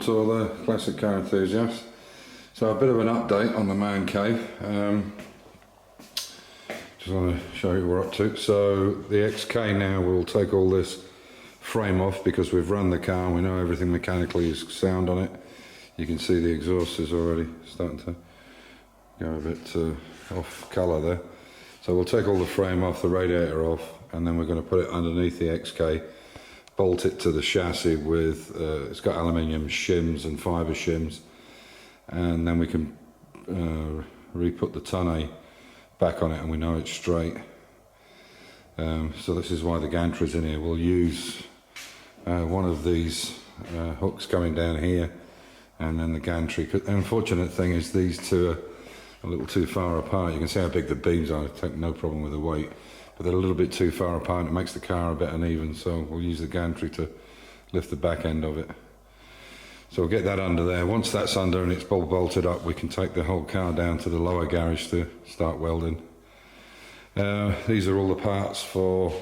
to all the classic car enthusiasts. So a bit of an update on the man cave. Just want to show you what we're up to. So the XK now will take all this frame off because we've run the car and we know everything mechanically is sound on it. You can see the exhaust is already starting to go a bit off colour there. So we'll take all the frame off, the radiator off, and then we're going to put it underneath the XK, bolt it to the chassis with, it's got aluminium shims and fibre shims, and then we can re-put the tonneau back on it and we know it's straight. So this is why the gantry's in here. We'll use one of these hooks coming down here and then the gantry. The unfortunate thing is these two are a little too far apart. You can see how big the beams are. I take no problem with the weight, but they're a little bit too far apart. It makes the car a bit uneven, so we'll use the gantry to lift the back end of it. So we'll get that under there. Once that's under and it's bolted up, we can take the whole car down to the lower garage to start welding. These are all the parts for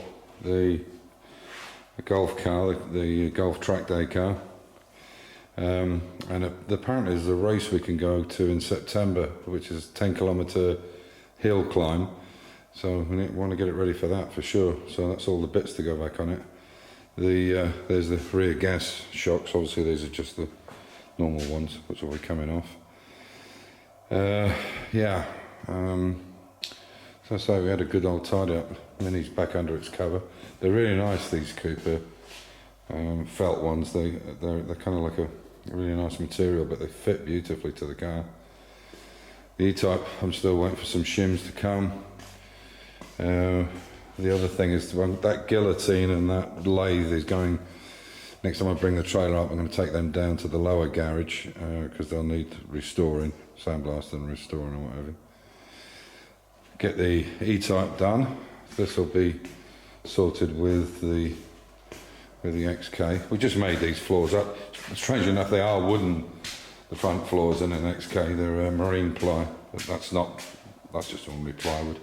the golf car, the golf track day car. And apparently there's a race we can go to in September, which is a 10-kilometre hill climb. So we want to get it ready for that for sure. So that's all the bits to go back on it. There's the rear gas shocks. Obviously these are just the normal ones, which will be coming off. So I say we had a good old tidy up. Mini's back under its cover. They're really nice, these Cooper felt ones. They're kind of like a really nice material, but they fit beautifully to the car. The E-Type, I'm still waiting for some shims to come. The other thing is that guillotine and that lathe is going, next time I bring the trailer up I'm going to take them down to the lower garage because they'll need restoring, sandblasting and restoring or whatever. Get the E-Type done. This will be sorted with the XK. We just made these floors up. Strange enough, they are wooden, the front floors in an XK. They're marine ply, but that's just ordinary plywood.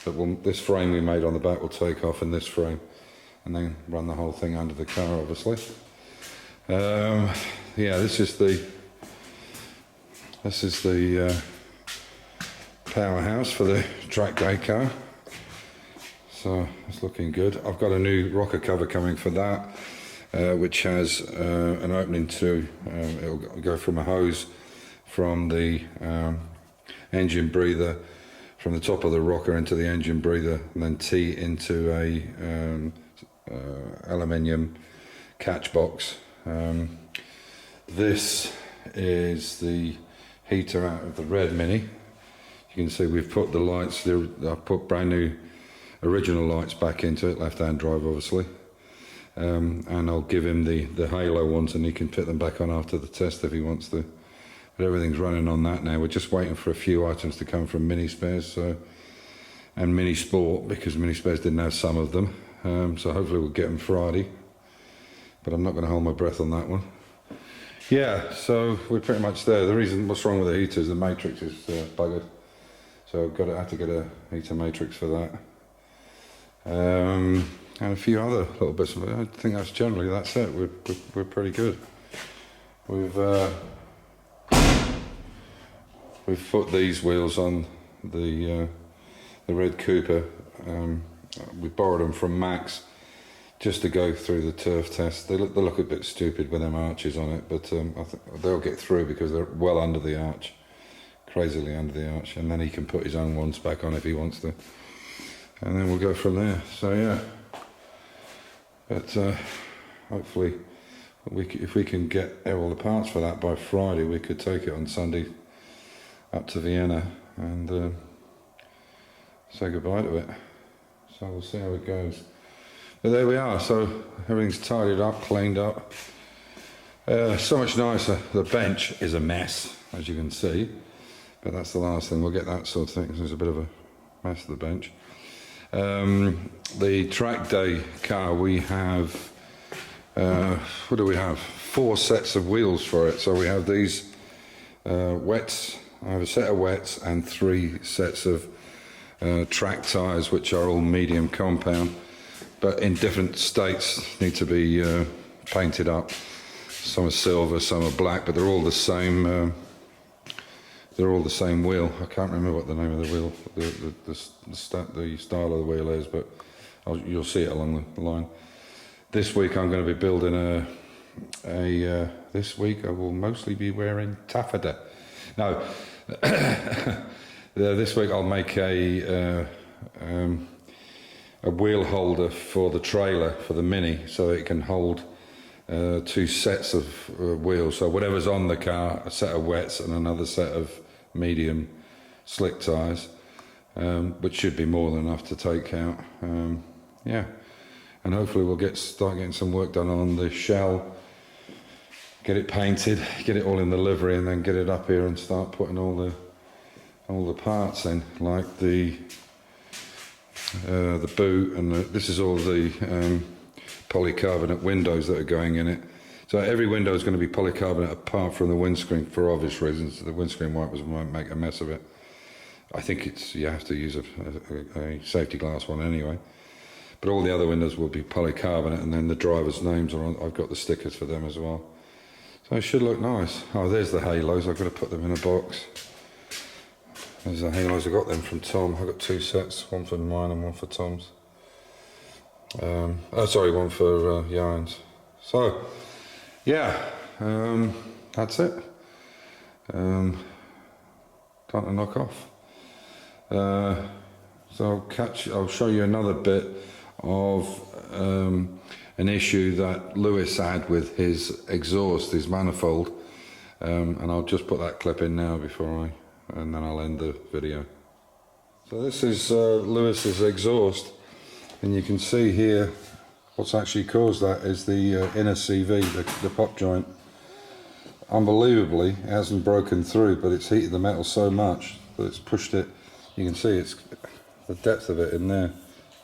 But this frame we made on the back will take off, and this frame, and then run the whole thing under the car, obviously. This is the powerhouse for the track day car. So it's looking good. I've got a new rocker cover coming for that, which has an opening to, it'll go from a hose from the engine breather, from the top of the rocker into the engine breather, and then tee into a aluminium catch box. This is the heater out of the red Mini. You can see we've put the lights, I've put brand new original lights back into it, left-hand drive obviously, and I'll give him the halo ones and he can put them back on after the test if he wants to. But everything's running on that now. We're just waiting for a few items to come from Mini Spares and Mini Sport, because Mini Spares didn't have some of them, so hopefully we'll get them Friday, but I'm not going to hold my breath on that one. Yeah, so we're pretty much there. The reason what's wrong with the heater is the matrix is buggered, so I had to get a heater matrix for that. And a few other little bits of it. I think that's it. We're pretty good. We've put these wheels on the red Cooper. We borrowed them from Max just to go through the turf test. They look a bit stupid with them arches on it, but I think they'll get through because they're well under the arch, crazily under the arch, and then he can put his own ones back on if he wants to. And then we'll go from there. So yeah, but hopefully if we can get all the parts for that by Friday, we could take it on Sunday up to Vienna and say goodbye to it. So we'll see how it goes. But there we are. So everything's tidied up, cleaned up. So much nicer. The bench is a mess, as you can see, but that's the last thing. We'll get that sort of thing. There's a bit of a mess of the bench. The track day car, we have, what do we have? 4 sets of wheels for it. So we have these wets, I have a set of wets and 3 sets of track tyres, which are all medium compound, but in different states, need to be painted up. Some are silver, some are black, but they're all the same. They're all the same wheel. I can't remember what the name of the wheel, the style of the wheel is, but you'll see it along the line. This week I'm going to be building this week I will mostly be wearing taffeta. No, this week I'll make a wheel holder for the trailer, for the Mini, so it can hold 2 sets of wheels. So whatever's on the car, a set of wets and another set of medium slick tyres, which should be more than enough to take out. Yeah, and hopefully we'll start getting some work done on the shell, get it painted, get it all in the livery, and then get it up here and start putting all the parts in, like the boot, and this is all the polycarbonate windows that are going in it. So every window is going to be polycarbonate apart from the windscreen, for obvious reasons. The windscreen wipers won't make a mess of it. I think you have to use a safety glass one anyway. But all the other windows will be polycarbonate, and then the driver's names are on. I've got the stickers for them as well. So it should look nice. Oh, there's the halos. I've got to put them in a box. There's the halos. I got them from Tom. I got 2 sets, one for mine and one for Tom's. One for Yarns. So, yeah, that's it. Time to knock off. So I'll show you another bit of an issue that Lewis had with his exhaust, his manifold, and I'll just put that clip in now and then I'll end the video. So this is Lewis's exhaust, and you can see here what's actually caused that is the inner CV, the pop joint. Unbelievably, it hasn't broken through, but it's heated the metal so much that it's pushed it. You can see it's the depth of it in there.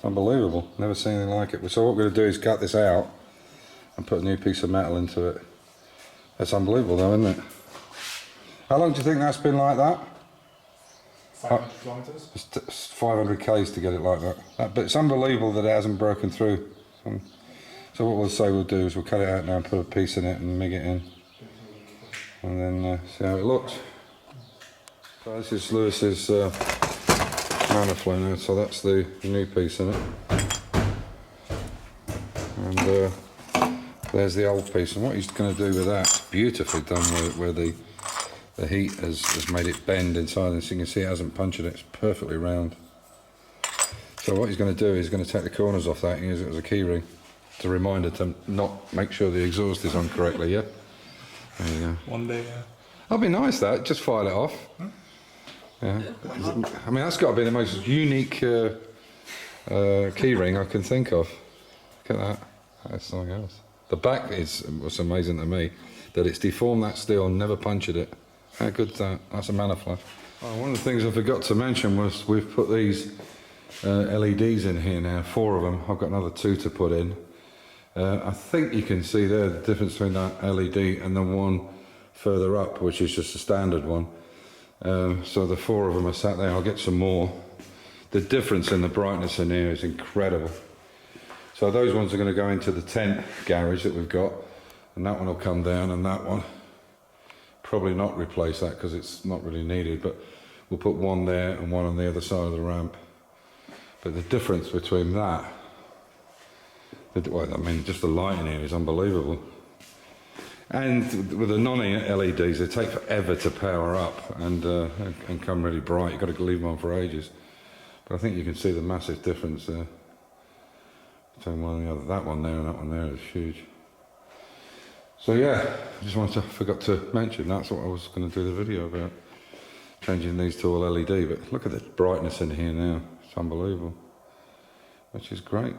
Unbelievable, never seen anything like it. So what we're going to do is cut this out and put a new piece of metal into it. That's unbelievable though, isn't it? How long do you think that's been like that? 500 kilometres? It's 500 k's to get it like that. But it's unbelievable that it hasn't broken through. So what we'll do is we'll cut it out now and put a piece in it and MIG it in. And then see how it looks. So this is Lewis's manifold now, so that's the new piece in it. And there's the old piece, and what he's going to do with that, beautifully done where the heat has made it bend inside, and so you can see it hasn't punctured it, it's perfectly round. So what he's going to do is he's going to take the corners off that and use it as a key ring. It's a reminder to not make sure the exhaust is on correctly, yeah? There you go. One day, yeah. That'd be nice, that, just file it off. Yeah. I mean, that's got to be the most unique key ring I can think of. Look at that. That's something else. The back is what's amazing to me, that it's deformed that steel and never punctured it. How good's that? That's a Manaflow. Oh, one of the things I forgot to mention was we've put these LEDs in here now, 4 of them. I've got another 2 to put in. I think you can see there the difference between that LED and the one further up, which is just a standard one. So the 4 of them are sat there. I'll get some more. The difference in the brightness in here is incredible. So those ones are going to go into the tent garage that we've got, and that one will come down, and that one probably not replace that because it's not really needed, but we'll put one there and one on the other side of the ramp. But the difference between that, well, I mean, just the light in here is unbelievable. And with the non-LEDs, they take forever to power up and come really bright. You've got to leave them on for ages. But I think you can see the massive difference there between one and the other. That one there and that one there is huge. So yeah, I just forgot to mention, that's what I was going to do the video about, changing these to all LED. But look at the brightness in here now. It's unbelievable, which is great.